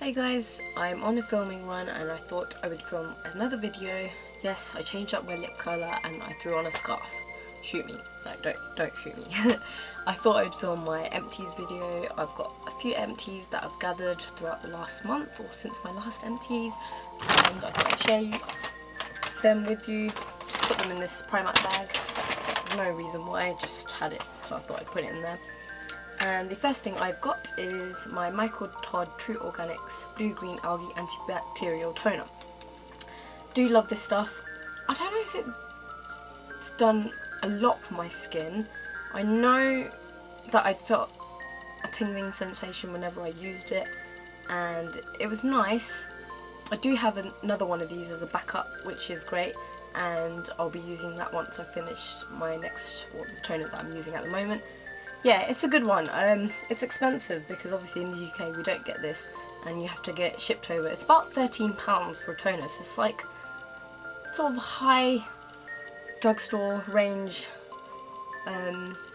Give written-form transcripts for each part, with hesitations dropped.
Hey guys, I'm on a filming run and I thought I would film another video. Yes, I changed up my lip colour and I threw on a scarf. Shoot me. No, don't shoot me. I thought I would film my empties video. I've got a few empties that I've gathered throughout the last month or since my last empties, and I thought I'd share them with you. Just put them in this Primark bag. There's no reason why, I just had it, so I thought I'd put it in there. And the first thing I've got is my Michael Todd True Organics Blue Green Algae Antibacterial Toner. Do love this stuff. I don't know if it's done a lot for my skin. I know that I felt a tingling sensation whenever I used it, and it was nice. I do have another one of these as a backup, which is great, and I'll be using that once I've finished my next, or the toner that I'm using at the moment. Yeah, it's a good one. It's expensive because obviously in the UK we don't get this and you have to get it shipped over. It's about £13 for a toner, so it's like sort of high drugstore range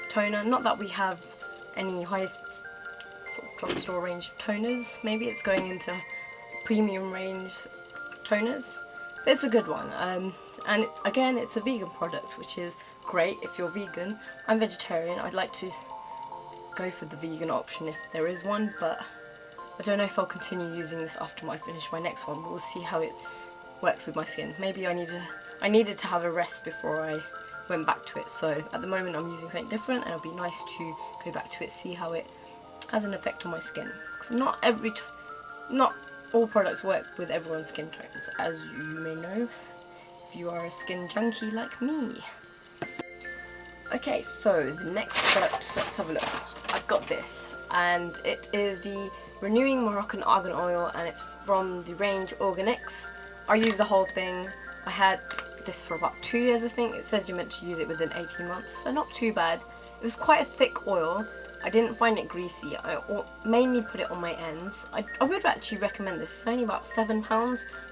toner. Not that we have any high sort of drugstore range toners, maybe it's going into premium range toners. It's a good one, and again it's a vegan product, which is great if you're vegan. I'm vegetarian. I'd like to go for the vegan option if there is one, but I don't know if I'll continue using this after I finish my next one, but we'll see how it works with my skin. Maybe I needed to have a rest before I went back to it, so at the moment I'm using something different, and it'll be nice to go back to it, see how it has an effect on my skin, because not all products work with everyone's skin tones, as you may know if you are a skin junkie like me. Okay, so the next product, let's have a look. I've got this, and it is the Renewing Moroccan Argan Oil, and it's from the range Organics. I used the whole thing. I had this for about 2 years, I think. It says you're meant to use it within 18 months, so not too bad. It was quite a thick oil. I didn't find it greasy. I mainly put it on my ends. I would actually recommend this. It's only about £7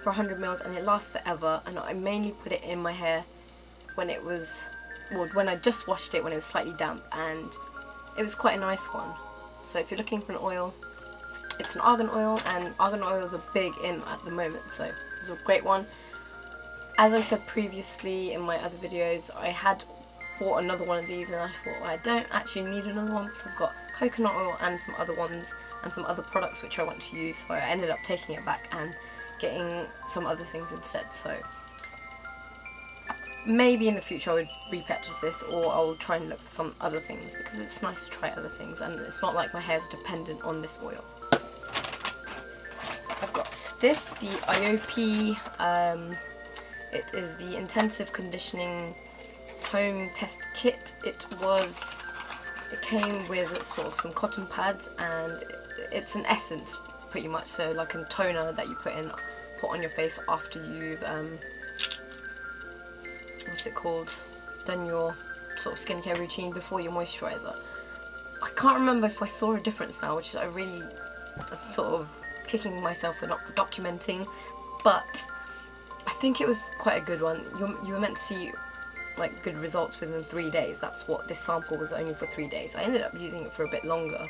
for 100ml, and it lasts forever, and I mainly put it in my hair when it was, well, when I just washed it when it was slightly damp, and it was quite a nice one. So if you're looking for an oil, it's an argan oil, and argan oils are big in at the moment, so it's a great one. As I said previously in my other videos, I had bought another one of these and I thought, well, I don't actually need another one because I've got coconut oil and some other ones and some other products which I want to use, so I ended up taking it back and getting some other things instead. So maybe in the future I would repurchase this, or I'll try and look for some other things because it's nice to try other things, and it's not like my hair's dependent on this oil. I've got this, the IOP, it is the Intensive Conditioning Home Test Kit. It came with sort of some cotton pads, and it's an essence pretty much, so like a toner that you put on your face after you've what's it called, done your sort of skincare routine before your moisturiser. I can't remember if I saw a difference now, which is I really sort of kicking myself for not documenting, but I think it was quite a good one. You were meant to see like good results within 3 days. That's what this sample was, only for 3 days. I ended up using it for a bit longer,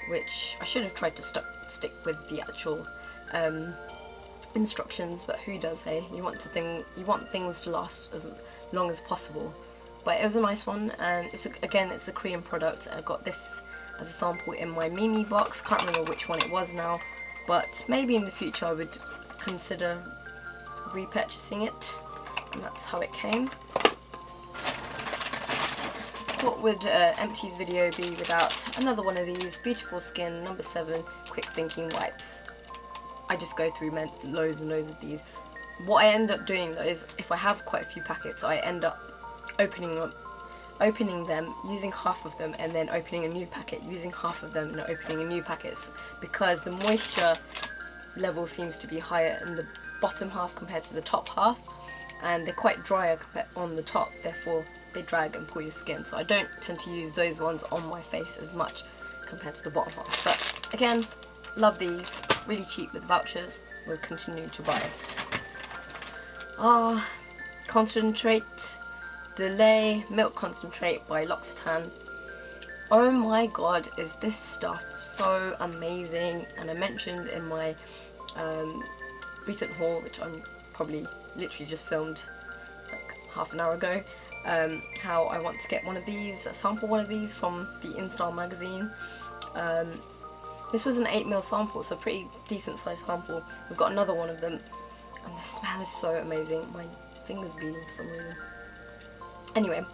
which I should have tried to stick with the actual instructions, but who does, hey? You want things to last as long as possible. But it was a nice one, and it's a Korean product. I got this as a sample in my Mimi box. Can't remember which one it was now, but maybe in the future I would consider repurchasing it, and that's how it came. What would Empties video be without another one of these Beautiful Skin number 7 Quick Thinking Wipes? I just go through loads and loads of these. What I end up doing though is, if I have quite a few packets, I end up opening them, using half of them, and then opening a new packet, using half of them, and opening a new packet, because the moisture level seems to be higher in the bottom half compared to the top half, and they're quite drier on the top, therefore they drag and pull your skin, so I don't tend to use those ones on my face as much compared to the bottom half. But again, love these, really cheap with vouchers, we'll continue to buy. Concentrate Delay Milk Concentrate by L'Occitane. Oh my god, is this stuff so amazing. And I mentioned in my recent haul, which I'm probably literally just filmed like half an hour ago, how I want to get one of these, sample one of these from the InStyle magazine. This was an 8mm sample, so pretty decent sized sample. We've got another one of them, and the smell is so amazing. My finger's bleeding for some reason. Anyway,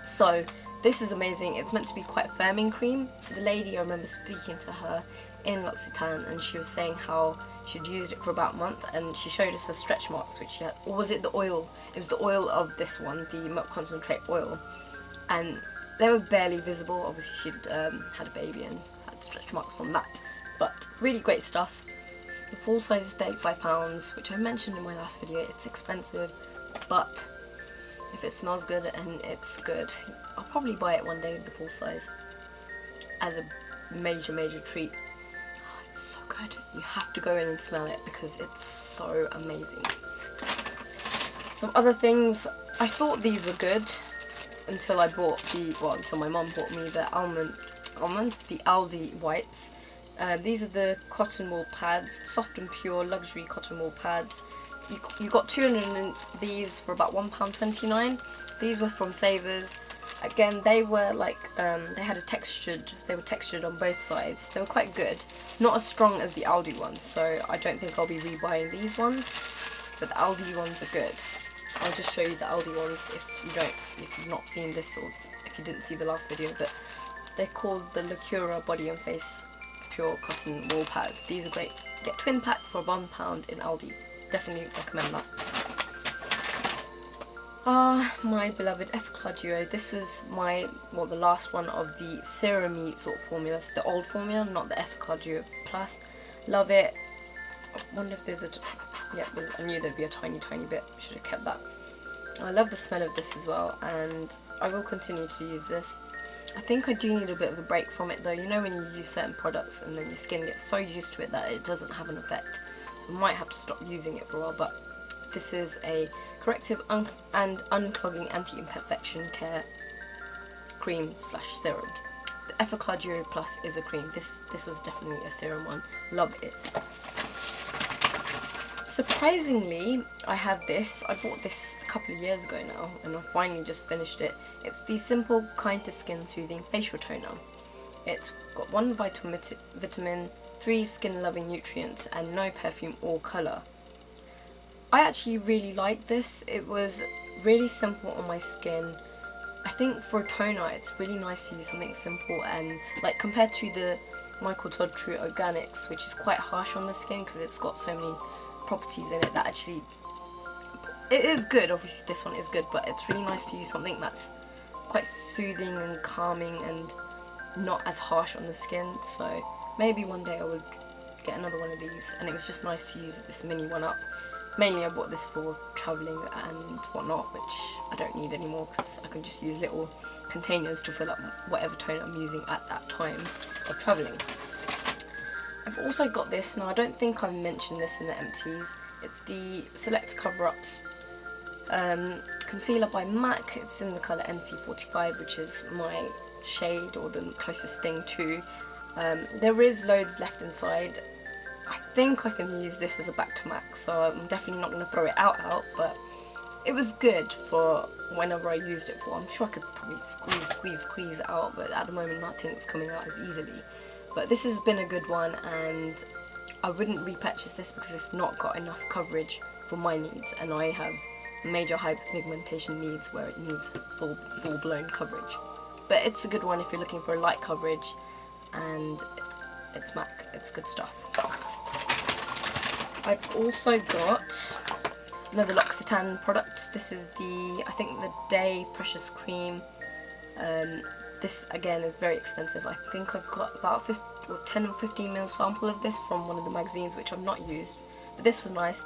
so this is amazing. It's meant to be quite firming cream. The lady, I remember speaking to her in L'Occitane, and she was saying how she'd used it for about a month, and she showed us her stretch marks, which she had, or was it the oil? It was the oil of this one, the milk concentrate oil, and they were barely visible. Obviously she'd had a baby and had stretch marks from that, but really great stuff. The full size is £35, which I mentioned in my last video. It's expensive, but if it smells good and it's good, I'll probably buy it one day, the full size, as a major treat. Oh, it's so good. You have to go in and smell it because it's so amazing. Some other things, I thought these were good until I bought until my mum bought me the the Aldi wipes. These are the cotton wool pads, soft and pure luxury cotton wool pads. You got 200 in these for about £1.29. These were from Savers. Again, they were like, they were textured on both sides. They were quite good. Not as strong as the Aldi ones, so I don't think I'll be rebuying these ones. But the Aldi ones are good. I'll just show you the Aldi ones if you've not seen this, or if you didn't see the last video. But they're called the Lacura Body and Face Pure Cotton Wool Pads. These are great. Get twin pack for £1 in Aldi. Definitely recommend that. My beloved Effaclar Duo. This is the last one of the serum-y sort of formulas, the old formula, not the Effaclar Duo Plus. Love it. I wonder if there's I knew there'd be a tiny bit. Should have kept that. I love the smell of this as well, and I will continue to use this. I think I do need a bit of a break from it though. You know when you use certain products and then your skin gets so used to it that it doesn't have an effect. So I might have to stop using it for a while, but this is a corrective and unclogging anti-imperfection care cream / serum. The Effaclar Duo Plus is a cream. This was definitely a serum one. Love it. Surprisingly, I have this. I bought this a couple of years ago now, and I finally just finished it. It's the Simple Kind to Skin Soothing Facial Toner. It's got 1 vitamin, 3 skin loving nutrients, and no perfume or colour. I actually really like this. It was really simple on my skin. I think for a toner it's really nice to use something simple, and like compared to the Michael Todd True Organics, which is quite harsh on the skin because it's got so many properties in it that actually, it is good. Obviously this one is good, but it's really nice to use something that's quite soothing and calming and not as harsh on the skin. So maybe one day I would get another one of these, and it was just nice to use this mini one up. Mainly I bought this for travelling and whatnot, which I don't need anymore because I can just use little containers to fill up whatever toner I'm using at that time of travelling. I've also got this. Now I don't think I've mentioned this in the Empties. It's the Select Cover-Ups concealer by MAC. It's in the colour NC45, which is my shade, or the closest thing to. There is loads left inside. I think I can use this as a back to MAC, so I'm definitely not going to throw it out, but it was good for whenever I used it for. I'm sure I could probably squeeze it out, but at the moment nothing's coming out as easily. But this has been a good one, and I wouldn't repurchase this because it's not got enough coverage for my needs, and I have major hyperpigmentation needs where it needs full-blown coverage. But it's a good one if you're looking for a light coverage, and it's MAC. It's good stuff. I've also got another L'Occitane product. This is I think the Day Precious Cream. This again is very expensive. I think I've got about 10 or 15ml sample of this from one of the magazines, which I've not used, but this was nice.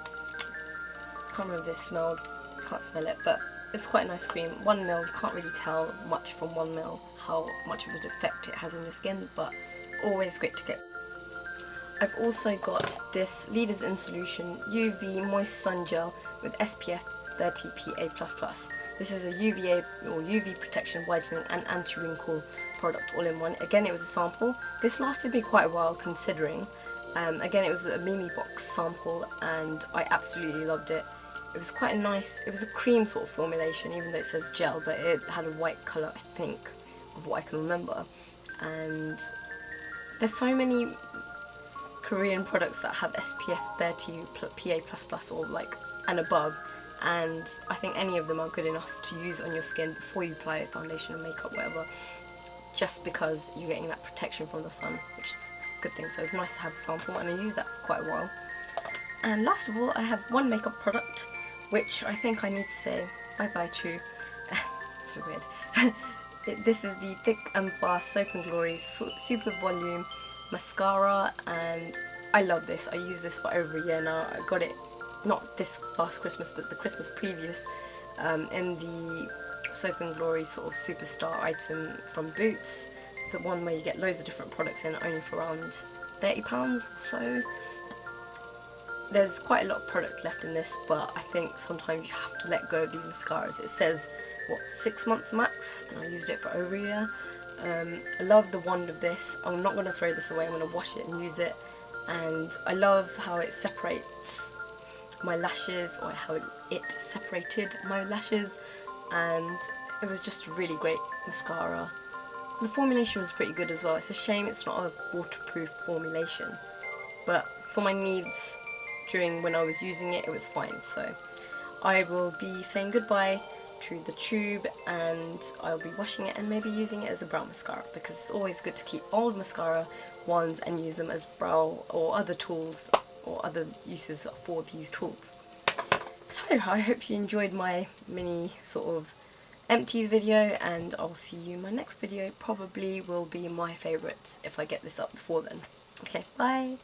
Can't remember if this smelled, can't smell it, but it's quite a nice cream. 1ml, you can't really tell much from 1ml how much of an effect it has on your skin, but always great to get. I've also got this Leaders in Solution UV Moist Sun Gel with SPF 30 PA++. This is a UVA or UV protection, whitening and anti-wrinkle product all in one. Again, it was a sample. This lasted me quite a while considering. Again, it was a Mimi box sample and I absolutely loved it. It was quite a nice, it was a cream sort of formulation, even though it says gel, but it had a white colour, I think, of what I can remember. And there's so many Korean products that have SPF 30 PA++ or like and above, and I think any of them are good enough to use on your skin before you apply foundation and makeup, whatever, just because you're getting that protection from the sun, which is a good thing. So it's nice to have a sample, and I used that for quite a while. And last of all, I have one makeup product which I think I need to say bye-bye to. So weird. This is the Thick and Fast Soap and Glory Super Volume Mascara, and I love this. I use this for over a year now. I got it not this last Christmas but the Christmas previous in the Soap and Glory sort of superstar item from Boots, the one where you get loads of different products in only for around £30 or so. There's quite a lot of product left in this, but I think sometimes you have to let go of these mascaras. It says, what, 6 months max, and I used it for over a year. I love the wand of this. I'm not going to throw this away, I'm going to wash it and use it. And I love how it separates my lashes, or how it separated my lashes, and it was just a really great mascara. The formulation was pretty good as well. It's a shame it's not a waterproof formulation, but for my needs during when I was using it, it was fine. So I will be saying goodbye to the tube, and I'll be washing it and maybe using it as a brow mascara, because it's always good to keep old mascara wands and use them as brow or other tools or other uses for these tools. So I hope you enjoyed my mini sort of empties video, and I'll see you in my next video. Probably will be my favourites if I get this up before then. Okay, bye!